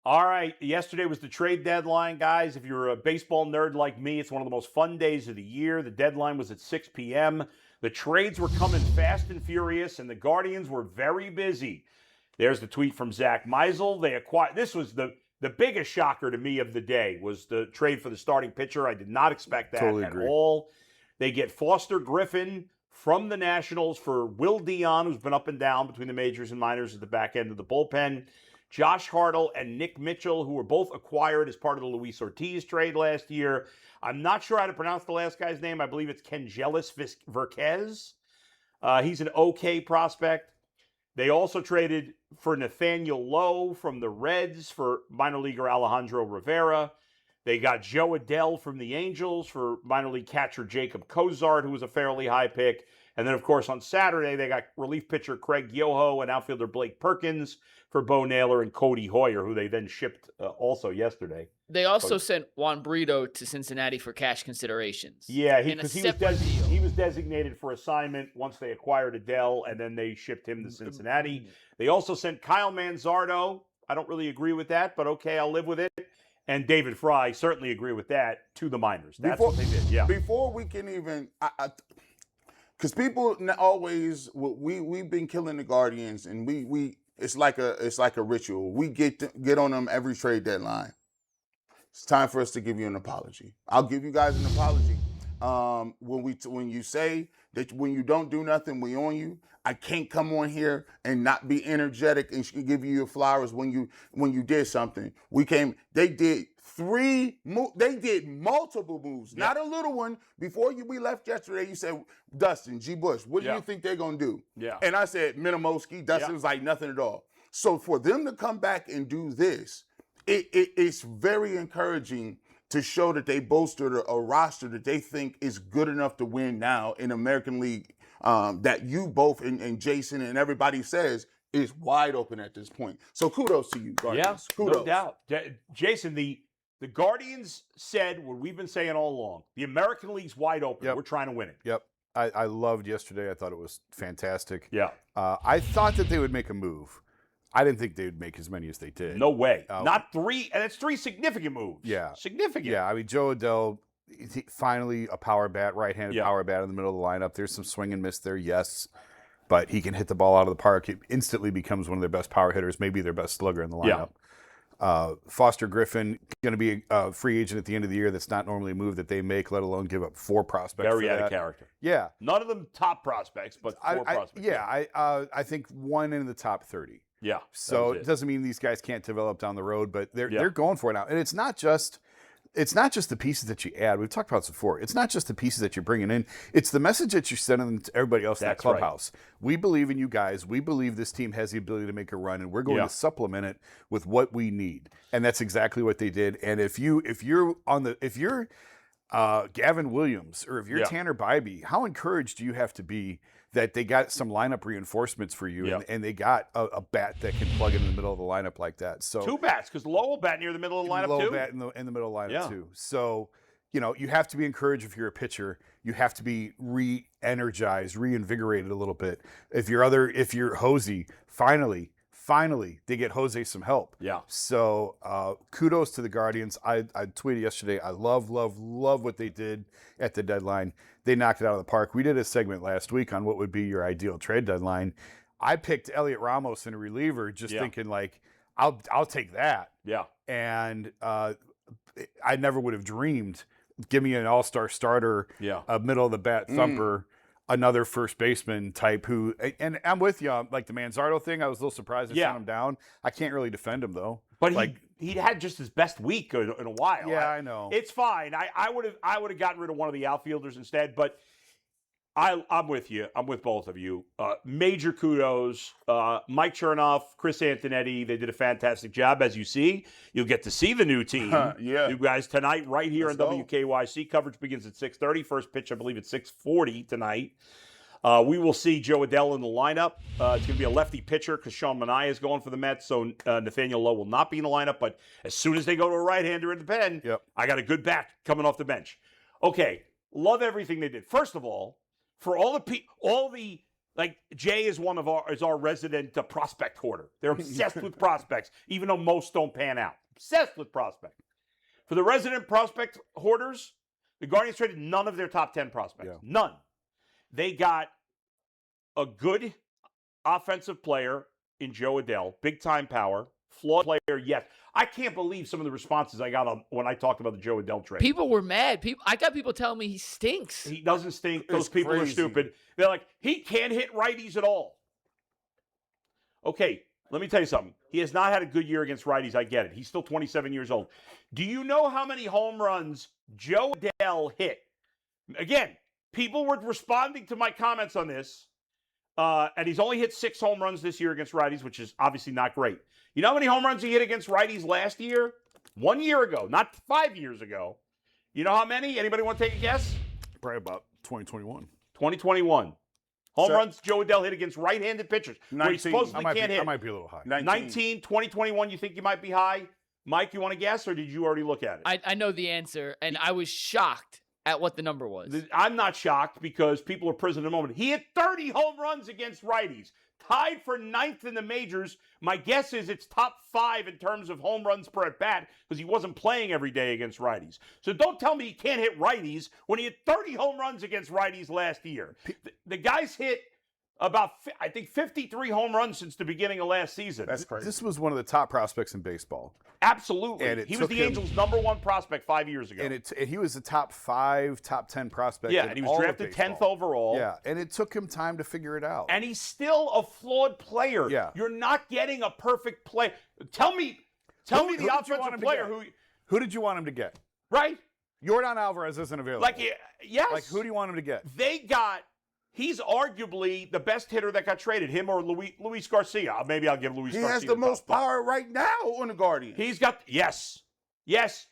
All right. Yesterday was the trade deadline, guys. If you're a baseball nerd like me, it's one of the most fun days of the year. The deadline was at 6 p.m. The trades were coming fast and furious, and the Guardians were very busy. There's the tweet from Zach Meisel. They acquired. This was the biggest shocker to me of the day was the trade for the starting pitcher. I did not expect that at all. They get Foster Griffin from the Nationals for Will Dion, who's been up and down between the majors and minors at the back end of the bullpen. Josh Hartle and Nick Mitchell, who were both acquired as part of the Luis Ortiz trade last year. I'm not sure how to pronounce the last guy's name. I believe it's Kengelis Verquez. He's an okay prospect. They also traded for Nathaniel Lowe from the Reds for minor leaguer Alejandro Rivera. They got Jo Adell from the Angels for minor league catcher Jacob Cozart, who was a fairly high pick. And then, of course, on Saturday, they got relief pitcher Craig Yoho and outfielder Blake Perkins for Bo Naylor and Cody Hoyer, who they then shipped also yesterday. They also sent Juan Brito to Cincinnati for cash considerations. Yeah, because he was designated for assignment once they acquired Adell, and then they shipped him to Cincinnati. They also sent Kyle Manzardo. I don't really agree with that, but okay, I'll live with it. And David Fry, certainly agree with that, to the minors. That's what they did, yeah. Before we can even... Because people always, we've been killing the Guardians, and it's like a ritual. We get on them every trade deadline. It's time for us to give you an apology. I'll give you guys an apology. When you say that when you don't do nothing, we on you. I can't come on here and not be energetic and give you your flowers when you did something. They did multiple moves, not a little one. Before we left yesterday, you said, Dustin, G. Bush, what do you think they're going to do? Yeah. And I said, Minimoski. Dustin was like, nothing at all. So for them to come back and do this, it's very encouraging to show that they bolstered a roster that they think is good enough to win now in American League, that you both and Jason and everybody says is wide open at this point. So kudos to you, Guardians. Yeah, no doubt. Jason, the Guardians said what we've been saying all along. The American League's wide open. Yep. We're trying to win it. Yep. I loved yesterday. I thought it was fantastic. Yeah. I thought that they would make a move. I didn't think they would make as many as they did. No way. Not three. And it's three significant moves. Yeah. Significant. Yeah. I mean, Jo Adell, finally a power bat, right-handed power bat in the middle of the lineup. There's some swing and miss there, yes. But he can hit the ball out of the park. It instantly becomes one of their best power hitters, maybe their best slugger in the lineup. Yeah. Foster Griffin, going to be a free agent at the end of the year. That's not normally a move that they make, let alone give up 4 prospects. Very out of character. Yeah. None of them top prospects, but 4 prospects. Yeah, I think one in the top 30. Yeah. So it doesn't mean these guys can't develop down the road, but they're going for it now. And it's not just the pieces that you add. We've talked about this before. It's not just the pieces that you're bringing in. It's the message that you're sending to everybody else in that clubhouse. Right. We believe in you guys. We believe this team has the ability to make a run, and we're going to supplement it with what we need. And that's exactly what they did. And if you're Gavin Williams or if you're Tanner Bybee, how encouraged do you have to be that they got some lineup reinforcements for you and they got a bat that can plug in the middle of the lineup like that. So 2 bats, because Lowe will bat near the middle of the lineup Lowe too. bat in the middle of the lineup too. So, you have to be encouraged if you're a pitcher. You have to be re-energized, reinvigorated a little bit. If you're Hosey, finally, they get Jose some help. Yeah. So kudos to the Guardians. I tweeted yesterday, I love what they did at the deadline. They knocked it out of the park. We did a segment last week on what would be your ideal trade deadline. I picked Elliot Ramos in a reliever, just thinking like, I'll take that. Yeah. And I never would have dreamed, give me an all-star starter, a middle-of-the-bat thumper, another first baseman type who, and I'm with you, like the Manzardo thing, I was a little surprised they sent him down. I can't really defend him, though. But he'd had just his best week in a while. Yeah, I know. It's fine. I would have gotten rid of one of the outfielders instead, but I'm with you. I'm with both of you. Major kudos. Mike Chernoff, Chris Antonetti, they did a fantastic job. As you see, you'll get to see the new team. You guys tonight right here on WKYC. Coverage begins at 6:30. First pitch, I believe, at 6:40 tonight. We will see Jo Adell in the lineup. It's going to be a lefty pitcher because Sean Manaea is going for the Mets, so Nathaniel Lowe will not be in the lineup. But as soon as they go to a right-hander in the pen, I got a good bat coming off the bench. Okay, love everything they did. First of all, for all the Like Jay is our resident prospect hoarder. They're obsessed with prospects, even though most don't pan out. Obsessed with prospects. For the resident prospect hoarders, the Guardians traded none of their top 10 prospects. Yeah. None. They got a good offensive player in Jo Adell, big time power, flawed player. Yes, I can't believe some of the responses I got when I talked about the Jo Adell trade. People were mad. I got people telling me he stinks. He doesn't stink. Those It's people are crazy. stupid. They're like, he can't hit righties at all. Okay, let me tell you something. He has not had a good year against righties. I get it. He's still 27 years old. Do you know how many home runs Jo Adell hit? Again, people were responding to my comments on this, and he's only hit 6 home runs this year against righties, which is obviously not great. You know how many home runs he hit against righties last year? 1 year ago, not 5 years ago. You know how many? Anybody want to take a guess? Probably about 2021. 2021. Home So- runs Jo Adell hit against right-handed pitchers. Where he 19. supposedly can't hit. I might be a little high. 19, 2021, you think you might be high? Mike, you want to guess, or did you already look at it? I know the answer, and I was shocked at what the number was. I'm not shocked because people are prison in the moment. He hit 30 home runs against righties, tied for 9th in the majors. My guess is it's top 5 in terms of home runs per at bat because he wasn't playing every day against righties. So don't tell me he can't hit righties when he hit 30 home runs against righties last year. The guy's hit about, I think, 53 home runs since the beginning of last season. That's crazy. This was one of the top prospects in baseball. Absolutely. And it He was took the him- Angels' #1 prospect 5 years ago. And he was a top 5, top 10 prospect. Yeah, in and he was all of drafted 10th baseball. overall. Yeah, and it took him time to figure it out. And he's still a flawed player. Yeah. You're not getting a perfect play. Tell me Who the did you want offensive him to player get? who, Who did you want him to get? right? Jordan Alvarez isn't available. Like, yes. Like, who do you want him to get? He's arguably the best hitter that got traded, him or Luis Garcia. Maybe I'll give Luis He Garcia has the most top spot. power right now on the Guardians. He's got, yes.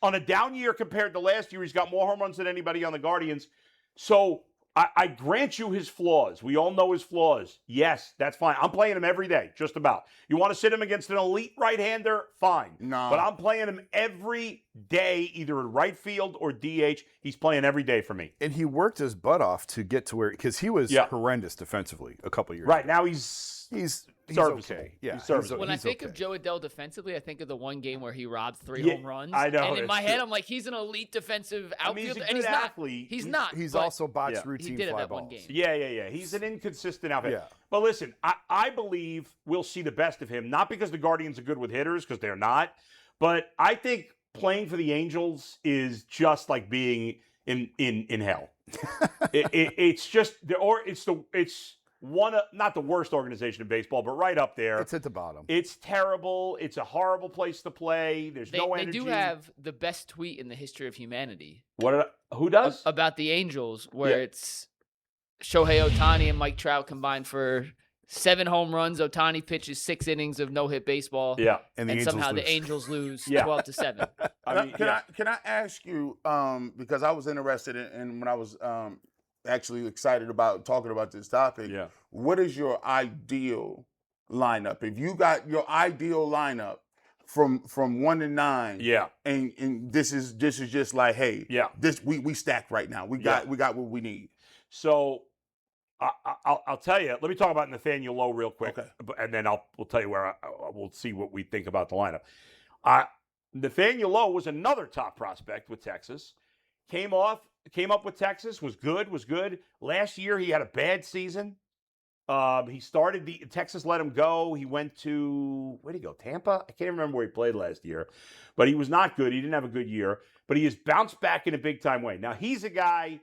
On a down year compared to last year, he's got more home runs than anybody on the Guardians. So I grant you his flaws. We all know his flaws. Yes, that's fine. I'm playing him every day, just about. You want to sit him against an elite right-hander? Fine. No. But I'm playing him every day, either in right field or DH. He's playing every day for me. And he worked his butt off to get to where, because he was Yeah. horrendous defensively a couple years Right, ago. now he's okay. serviceable. Yeah, He's serviceable. When I he's think okay. of Jo Adell defensively, I think of the one game where he robbed 3 Yeah, home runs. I know, And in it's my head, true. I'm like, he's an elite defensive I mean, outfielder. he's a And good he's not. athlete. He's not. He's but also botched Yeah. routine He did fly have that one balls. game. Yeah. He's an inconsistent outfit. Yeah. But listen, I believe we'll see the best of him, not because the Guardians are good with hitters, because they're not, but I think playing for the Angels is just like being in hell. It's just, it's one of, not the worst organization in baseball, but right up there. It's at the bottom. It's terrible. It's a horrible place to play. There's no They energy. do have the best tweet in the history of humanity Who does? about the Angels, where Yeah. it's Shohei Ohtani and Mike Trout combined for 7 home runs. Ohtani pitches 6 innings of no-hit baseball. Yeah. And the And Angels somehow lose. the Angels lose Yeah. 12-7. Can I ask you, because I was interested in when I was actually excited about talking about this topic. Yeah. What is your ideal lineup? If you got your ideal lineup from 1 to 9, Yeah. and this is just like, hey, Yeah. this we stacked right now. We got what we need. So I'll tell you. Let me talk about Nathaniel Lowe real quick, Okay. and then we'll tell you where we'll see what we think about the lineup. Nathaniel Lowe was another top prospect with Texas. Came up with Texas. Was good. Last year he had a bad season. He started Texas let him go. He went to, where'd he go? Tampa? I can't remember where he played last year, but he was not good. He didn't have a good year, but he has bounced back in a big time way. Now he's a guy,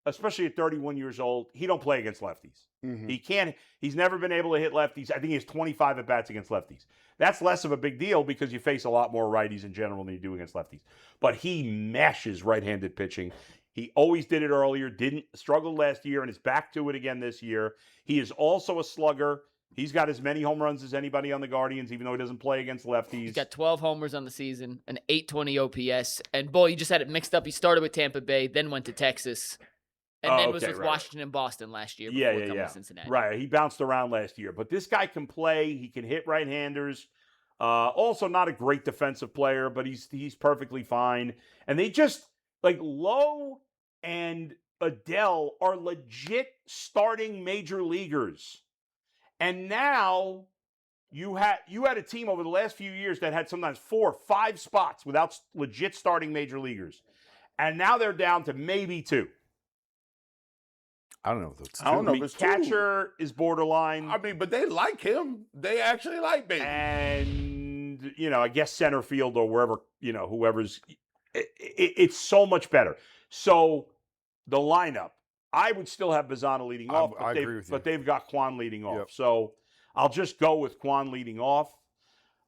especially at 31 years old, he don't play against lefties. Mhm. He can't, he's never been able to hit lefties. I think he has 25 at bats against lefties. That's less of a big deal because you face a lot more righties in general than you do against lefties. But he mashes right-handed pitching. He always did it earlier, didn't struggle last year, and is back to it again this year. He is also a slugger. He's got as many home runs as anybody on the Guardians, even though he doesn't play against lefties. He's got 12 homers on the season, an 820 OPS. And, boy, you just had it mixed up. He started with Tampa Bay, then went to Texas, and then was with Washington and Boston last year before coming to Cincinnati. Right, he bounced around last year. But this guy can play. He can hit right-handers. Also not a great defensive player, but he's perfectly fine. And they just, like, Lowe and Adell are legit starting major leaguers. And now you had a team over the last few years that had sometimes 4 or 5 spots without legit starting major leaguers. And now they're down to maybe 2. I don't know if that's I don't know if it's catcher is borderline. I mean, but they like him. They actually like Baby. And, I guess center field or wherever, whoever's. It's so much better. So the lineup, I would still have Bazzana leading off. I agree with you. But they've got Kwan leading off. Yep. So I'll just go with Kwan leading off.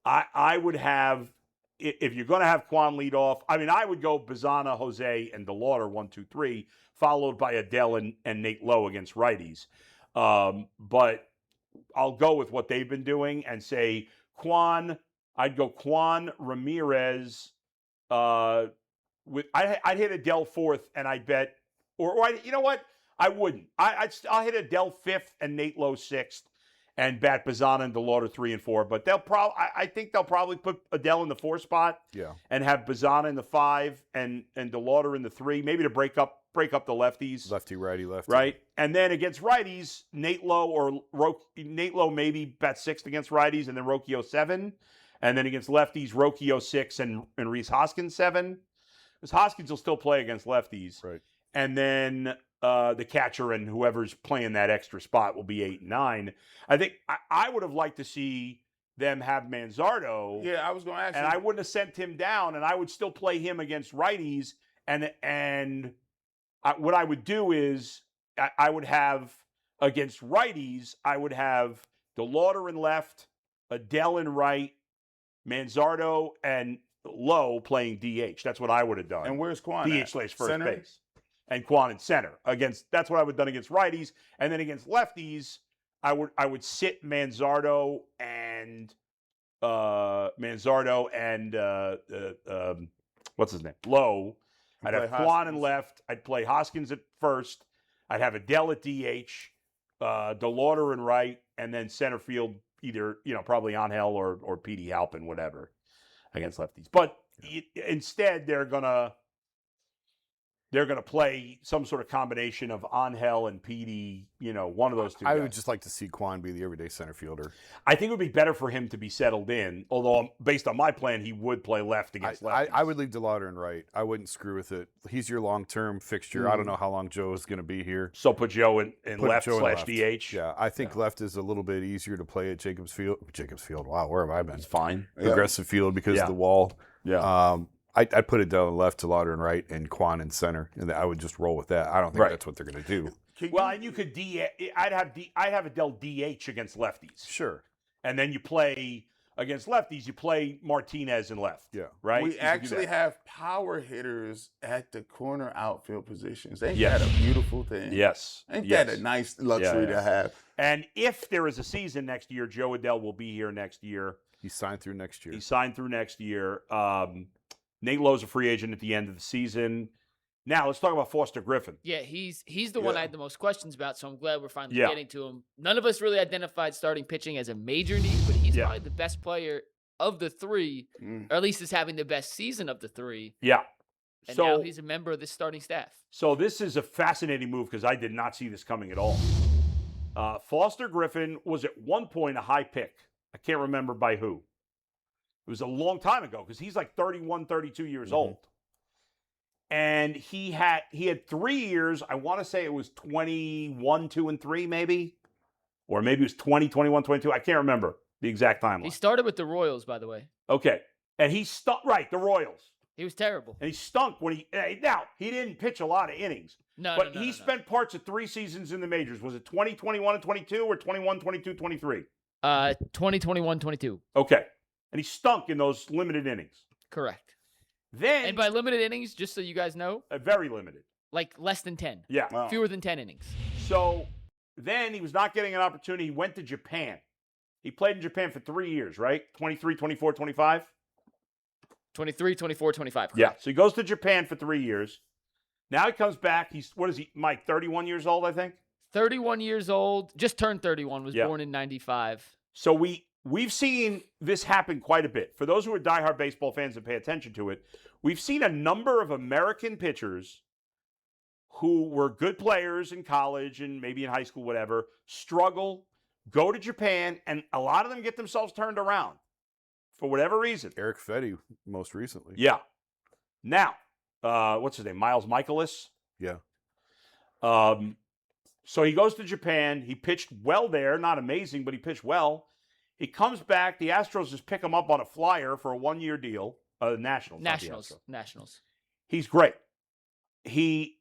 I would have, if you're going to have Kwan lead off, I would go Bazzana, Jose, and DeLauder 1, 2, 3, followed by Adell and Nate Lowe against righties. But I'll go with what they've been doing and say Kwan. I'd go Kwan, Ramirez. I'd hit Adell 4th, and I bet, you know what? I wouldn't. I'll hit Adell 5th and Nate Lowe 6th. And bat Bazzana and DeLauder 3 and 4, but I think they'll probably put Adell in the 4 spot, and have Bazzana in the 5 and DeLauder in the 3, maybe to break up the lefties, lefty, righty, right? And then against righties, Nate Lowe maybe bat 6th against righties, and then Rocchio 7, and then against lefties, Rocchio 6 and Rhys Hoskins 7, because Hoskins will still play against lefties, right? And then the catcher and whoever's playing that extra spot will be 8 and 9. I think I would have liked to see them have Manzardo. Yeah, I was going to ask you. And I wouldn't have sent him down, and I would still play him against righties. What I would do is I would have, against righties, I would have DeLauder in left, Adell in right, Manzardo and Lowe playing DH. That's what I would have done. And where's Kwan? DH/first base. And Kwan in center. That's what I would have done against righties. And then against lefties, I would sit Manzardo and what's his name? Lowe. I'd have Kwan in left. I'd play Hoskins at first. I'd have Adell at DH, DeLauder in right, and then center field either, probably Angel or Petey Halpin, whatever, against lefties. But instead, they're gonna play some sort of combination of Angel and Petey, one of those two guys. I would just like to see Kwan be the everyday center fielder. I think it would be better for him to be settled in, although based on my plan, he would play left against lefties. I would leave DeLauder in right. I wouldn't screw with it. He's your long-term fixture. I don't know how long Joe is going to be here. So put Joe in left/DH? Yeah, I think left is a little bit easier to play at Jacobs Field. Wow, where have I been? It's fine. Progressive Field because of the wall. Yeah. I'd put it down left to DeLauder in right and Kwan in center, and I would just roll with that. I don't think that's what they're going to do. Well, and you could I'd have Adell DH against lefties. Sure. And then you play against lefties. You play Martinez in left. Yeah. Right. We actually have power hitters at the corner outfield positions. Ain't Yes. that a beautiful thing? Yes. Ain't Yes. that a nice luxury to have? And if there is a season next year, Jo Adell will be here next year. He's signed through next year. Nate Lowe's a free agent at the end of the season. Now let's talk about Foster Griffin. Yeah, he's the one I had the most questions about, so I'm glad we're finally getting to him. None of us really identified starting pitching as a major need, but he's probably the best player of the 3, or at least is having the best season of the 3. Yeah. And now he's a member of the starting staff. So this is a fascinating move because I did not see this coming at all. Foster Griffin was at one point a high pick. I can't remember by who. It was a long time ago because he's like 31, 32 years old. And he had 3 years. I want to say it was 21, 2, and 3 maybe. Or maybe it was 20, 21, 22. I can't remember the exact timeline. He started with the Royals, by the way. Okay. And he stunk. Right, the Royals. He was terrible. And he stunk when he didn't pitch a lot of innings. No, he spent parts of 3 seasons in the majors. Was it 20, 21, and 22 or 21, 22, 23? 20, 21, 22. Okay. And he stunk in those limited innings. Correct. Then, and by limited innings, just so you guys know, very limited. Like less than 10. Yeah. Wow. Fewer than 10 innings. So then he was not getting an opportunity. He went to Japan. He played in Japan for 3 years, right? 23, 24, 25? 23, 24, 25. Correct. Yeah. So he goes to Japan for 3 years. Now he comes back. What is he, Mike, 31 years old, I think? 31 years old. Just turned 31. Was born in 95. So we've seen this happen quite a bit. For those who are diehard baseball fans and pay attention to it, we've seen a number of American pitchers who were good players in college and maybe in high school, whatever, struggle, go to Japan, and a lot of them get themselves turned around for whatever reason. Eric Fetty, most recently. Yeah. Now, what's his name? Miles Michaelis. Yeah. So he goes to Japan. He pitched well there. Not amazing, but he pitched well. He comes back. The Astros just pick him up on a flyer for a 1-year deal. Nationals. He's great. He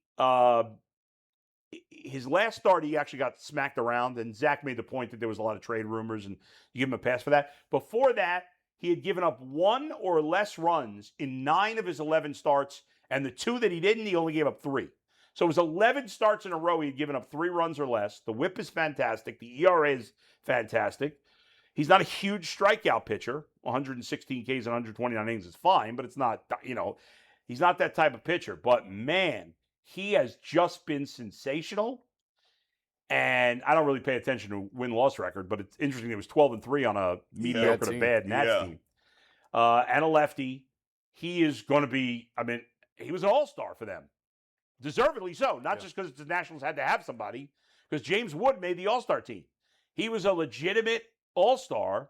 his last start, he actually got smacked around, and Zach made the point that there was a lot of trade rumors, and you give him a pass for that. Before that, he had given up 1 or less runs in 9 of his 11 starts, and the 2 that he didn't, he only gave up 3. So it was 11 starts in a row. He'd given up 3 runs or less. The whip is fantastic. The ERA is fantastic. He's not a huge strikeout pitcher. 116 Ks and 129 innings is fine, but it's not, he's not that type of pitcher. But, man, he has just been sensational. And I don't really pay attention to win-loss record, but it's interesting. It was 12-3 on a mediocre to bad Nats team. And a lefty. He is going to be, he was an all-star for them. Deservedly so. Not just because the Nationals had to have somebody, because James Wood made the all-star team. He was a legitimate all-star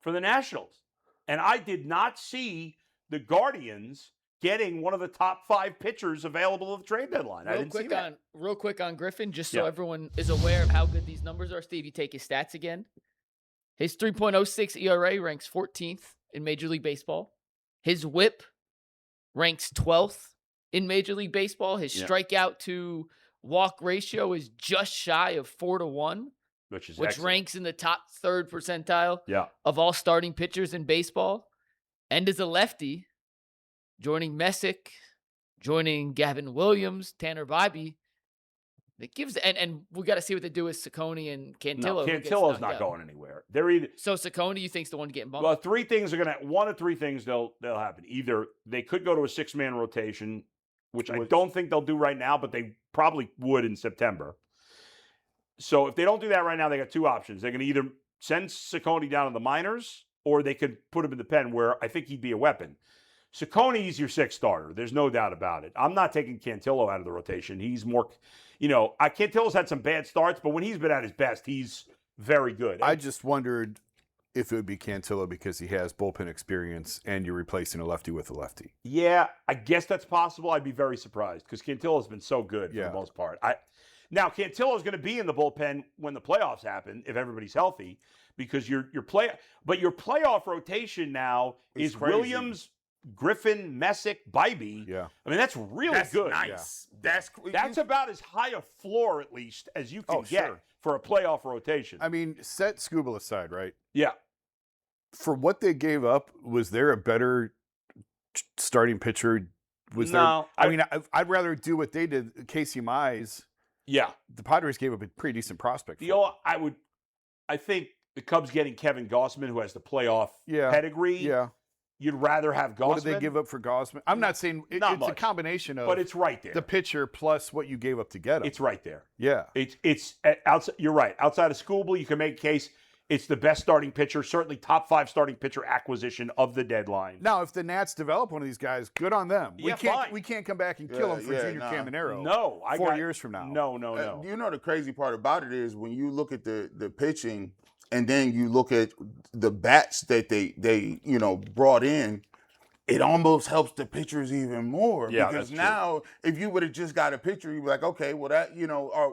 for the Nationals. And I did not see the Guardians getting one of the top 5 pitchers available at the trade deadline. I didn't see that. Real quick on Griffin, just so everyone is aware of how good these numbers are. Steve, you take his stats again. His 3.06 ERA ranks 14th in Major League Baseball. His whip ranks 12th in Major League Baseball. His strikeout to walk ratio is just shy of 4-1. Which ranks in the top 3rd percentile of all starting pitchers in baseball. And as a lefty, joining Messick, joining Gavin Williams, Tanner Bybee, it gives and we got to see what they do with Ciccone and Cantillo. No, Cantillo's not going anywhere. They're either Ciccone, you think's the one getting bumped? Well, 3 things are one of 3 things they'll happen. Either they could go to a 6-man rotation, which I don't think they'll do right now, but they probably would in September. So if they don't do that right now, they got 2 options. They can either send Ciccone down to the minors, or they could put him in the pen, where I think he'd be a weapon. Ciccone is your 6th starter. There's no doubt about it. I'm not taking Cantillo out of the rotation. He's more, Cantillo's had some bad starts, but when he's been at his best, he's very good. I just wondered if it would be Cantillo because he has bullpen experience and you're replacing a lefty with a lefty. Yeah, I guess that's possible. I'd be very surprised because Cantillo's been so good for the most part. Now, Cantillo's going to be in the bullpen when the playoffs happen, if everybody's healthy, because your playoff rotation now is crazy. Williams, Griffin, Messick, Bybee. Yeah. That's really good. Nice. Yeah. That's about as high a floor, at least, as you can get for a playoff rotation. Set Skubal aside, right? Yeah. For what they gave up, was there a better starting pitcher? No. I'd rather do what they did. Casey Mize. Yeah. The Padres gave up a pretty decent prospect. I think the Cubs getting Kevin Gausman, who has the playoff pedigree. Yeah. You'd rather have Gausman. What did they give up for Gausman? I'm not saying it's a combination of, but it's right there. The pitcher plus what you gave up to get him. It's right there. Yeah. It's outside. You're right. Outside of Skubal, you can make a case. It's the best starting pitcher, certainly top 5 starting pitcher acquisition of the deadline. Now, if the Nats develop one of these guys, good on them. Fine. We can't come back and kill him for Junior Caminero. No, 4 years from now. No. The crazy part about it is when you look at the pitching, and then you look at the bats that they brought in, it almost helps the pitchers even more. Yeah, because that's now, if you would have just got a pitcher, you'd be like, okay, well that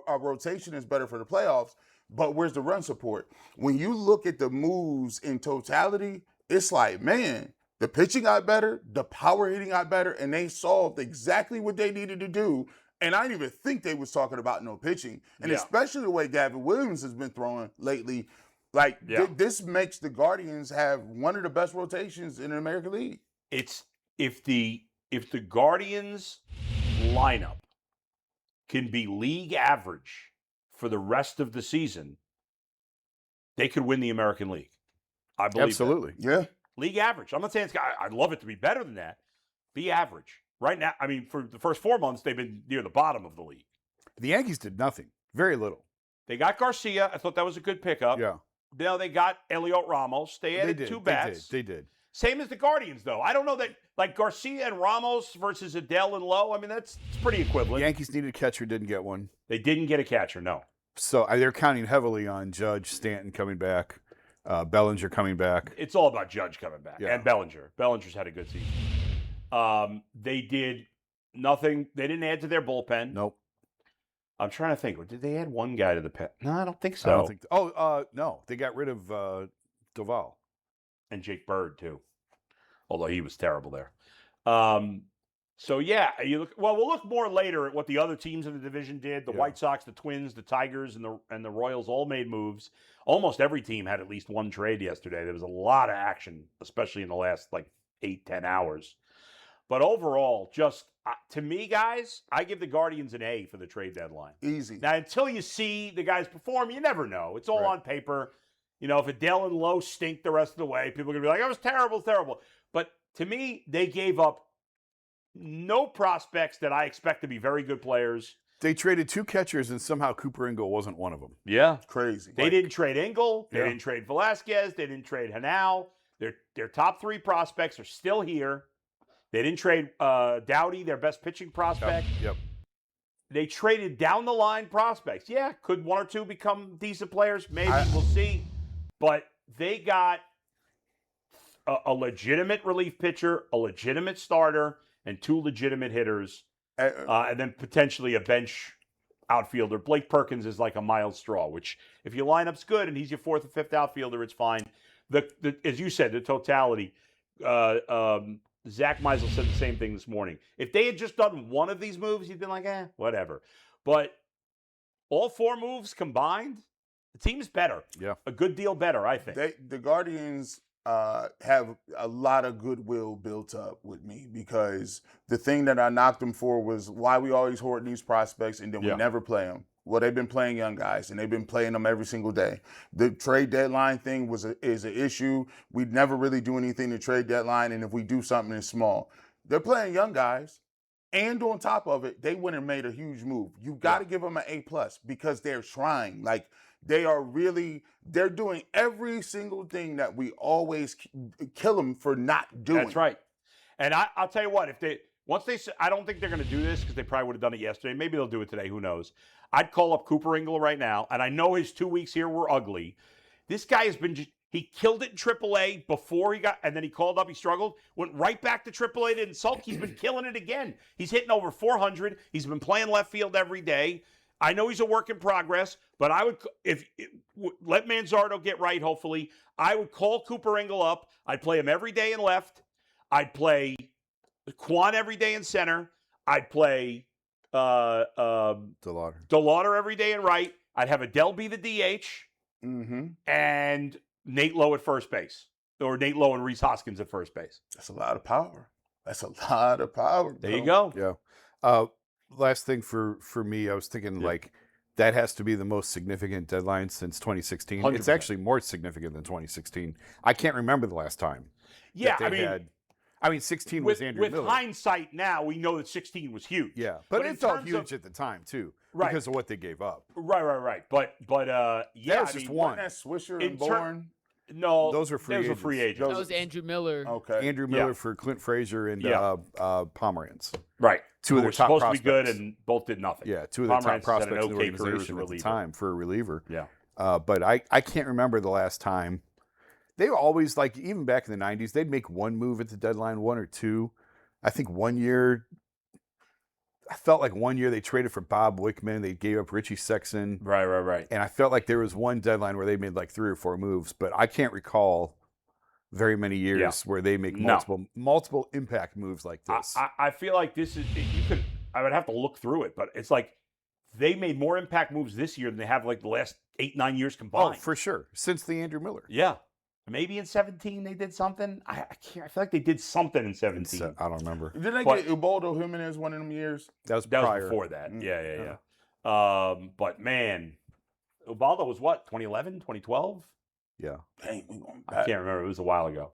our rotation is better for the playoffs. But where's the run support? When you look at the moves in totality, it's like, man, the pitching got better, the power hitting got better, and they solved exactly what they needed to do. And I didn't even think they was talking about no pitching. And especially the way Gavin Williams has been throwing lately, this makes the Guardians have one of the best rotations in the American League. It's if the Guardians lineup can be league average for the rest of the season, they could win the American League. I believe absolutely. That. Yeah. League average. I'm not saying I'd love it to be better than that. Be average. Right now, for the first 4 months, they've been near the bottom of the league. The Yankees did nothing. Very little. They got Garcia. I thought that was a good pickup. Yeah. Now they got Elliot Ramos. They added 2 bats. They did. Same as the Guardians, though. I don't know that, Garcia and Ramos versus Adell and Lowe, that's pretty equivalent. The Yankees needed a catcher, didn't get one. They didn't get a catcher, no. So they're counting heavily on Judge, Stanton coming back, Bellinger coming back. It's all about Judge coming back and Bellinger. Bellinger's had a good season. They did nothing. They didn't add to their bullpen. Nope. I'm trying to think. Did they add one guy to the pen? No, I don't think so. I don't think. No, they got rid of Doval and Jake Bird too, although he was terrible there. So yeah, we'll look more later at what the other teams in the division did. The White Sox, the Twins, the Tigers, and the Royals all made moves. Almost every team had at least one trade yesterday. There was a lot of action, especially in the last 8-10 hours. But overall, just to me, guys, I give the Guardians an A for the trade deadline. Easy. Now, until you see the guys perform, you never know. It's all on paper. If Adell and Lowe stink the rest of the way, people are going to be like, "I was terrible, terrible." But to me, they gave up no prospects that I expect to be very good players. They traded 2 catchers, and somehow Cooper Ingle wasn't one of them. Yeah. Crazy. They didn't trade Ingle. They didn't trade Velasquez. They didn't trade Hanau. Their top 3 prospects are still here. They didn't trade Doughty, their best pitching prospect. Yep. They traded down the line prospects. Yeah, could 1 or 2 become decent players? Maybe. We'll see. But they got a legitimate relief pitcher, a legitimate starter, and 2 legitimate hitters, and then potentially a bench outfielder. Blake Perkins is like a mild straw, which if your lineup's good and he's your 4th or 5th outfielder, it's fine. As you said, the totality. Zach Meisel said the same thing this morning. If they had just done one of these moves, he'd been like, whatever. But all 4 moves combined, the team's better. Yeah. A good deal better, I think. The Guardians have a lot of goodwill built up with me, because the thing that I knocked them for was why we always hoard these prospects and then we never play them. Well, they've been playing young guys, and they've been playing them every single day. The trade deadline thing is an issue. We never really do anything to trade deadline, and if we do something, it's small. They're playing young guys, and on top of it, they went and made a huge move. You got to give them an A+, because they're trying. They're doing every single thing that we always kill them for not doing. That's right. And I'll tell you what, I don't think they're going to do this because they probably would have done it yesterday. Maybe they'll do it today. Who knows? I'd call up Cooper Ingle right now, and I know his 2 weeks here were ugly. This guy he killed it in AAA before and then he called up, he struggled, went right back to AAA, didn't sulk. He's been killing it again. He's hitting over 400. He's been playing left field every day. I know he's a work in progress, but let Manzardo get right, hopefully. I would call Cooper Ingle up. I'd play him every day in left. I'd play Quan every day in center. I'd play DeLauder every day in right. I'd have Adell be the DH, and Nate Lowe at first base, or Nate Lowe and Reese Hoskins at first base. That's a lot of power. Bro. There you go. Yeah. Last thing for me, I was thinking that has to be the most significant deadline since 2016. 100%. It's actually more significant than 2016. I can't remember the last time. Yeah, I mean, 16 was Andrew Miller. With hindsight now, we know that 16 was huge. Yeah, but it felt huge at the time too, because of what they gave up. Right. But that was just one. That Swisher and Bourne. No, those were free agents. That was Andrew Miller. Okay. Andrew Miller for Clint Frazier and Pomeranz. Right. 2 of their top supposed prospects. to be good, and both did nothing. Yeah, 2 of the top prospects in the okay career as a organization at the reliever. time for a reliever. Yeah. But I can't remember the last time. They were always even back in the 90s, they'd make one move at the deadline, 1 or 2. I think I felt like one year they traded for Bob Wickman. They gave up Richie Sexson. Right. And I felt like there was one deadline where they made 3 or 4 moves, but I can't recall very many years where they make multiple impact moves like this. I feel like this is I would have to look through it, but it's like they made more impact moves this year than they have the last 8-9 years combined. Oh, for sure. Since the Andrew Miller. Yeah. Maybe in 17 they did something. I can't. I feel like they did something in 17. I don't remember. Didn't they get Ubaldo Jimenez one of them years? That was before that. Yeah. But man, Ubaldo was what, 2011, 2012? Yeah. Dang, we going back. I can't remember. It was a while ago.